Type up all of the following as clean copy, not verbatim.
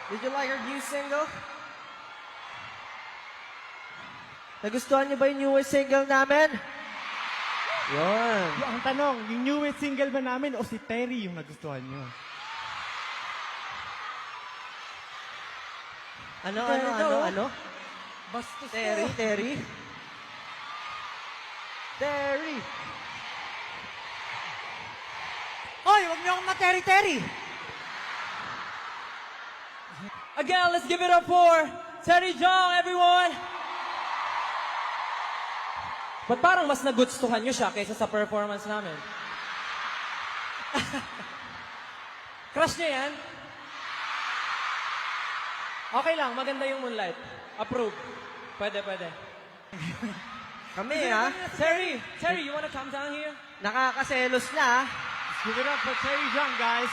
Did you like our new single? Nagustuhan niyo ba yung newest single namin? Yun. Ang tanong, yung newest single ba namin o si Terry yung nagustuhan nyo? Ano? Bastos Terry? Hoy, wag niyo akong materi-teri. Again, let's give it up for Terry Jong, everyone. Ba't parang mas nagustuhan nyo siya kaysa sa performance namin? Crush niya yan? Okay lang, maganda yung Moonlight. Approve. Pwede. Kami ha? Terry, you wanna come down here? Nakakaselos na. Let's give it up for Terry Jong, guys.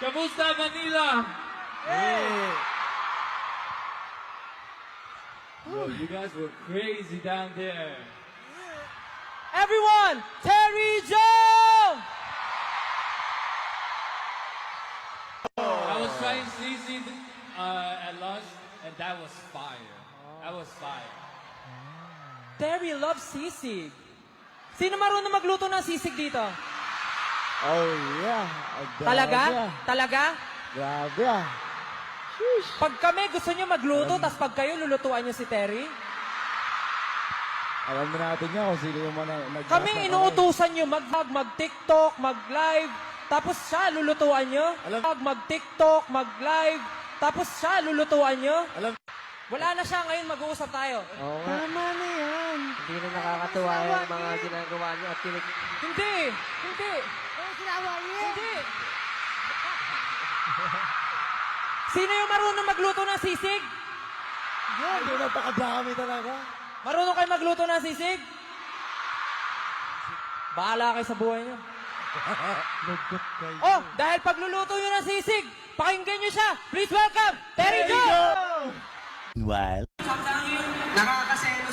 Kamusta, Manila? Hey! Yo, you guys were crazy down there. Everyone, Terry Jong! I was trying sisig at lunch, and that was fire. That was fire. Terry loves sisig. Sino marunong magluto ng sisig dito? Oh, yeah. Talaga? Grabe ah. Pag kami gusto nyo magluto, tas pag kayo lulutuan nyo si Terry, Alam na natin niya kung sino yung mga kaming inuutusan nyo mag-TikTok, mag-live, tapos siya lulutuan nyo. Mag-TikTok, mag-live, tapos siya lulutuan nyo. Wala na siya, ngayon mag-uusap tayo. Oo nga. Tama na yan. Hindi na nakakatuwa yung mga ginagawa niyo at Hindi. Sino yung marunong magluto ng sisig? Hindi, napakadami talaga. Marunong kayo magluto ng sisig? Bahala kayo sa buhay niyo. Lagot kayo. Oh, dahil pagluluto nyo ng sisig, pakinggan nyo siya. Please welcome, Terry Jong! Well. Nakakaselos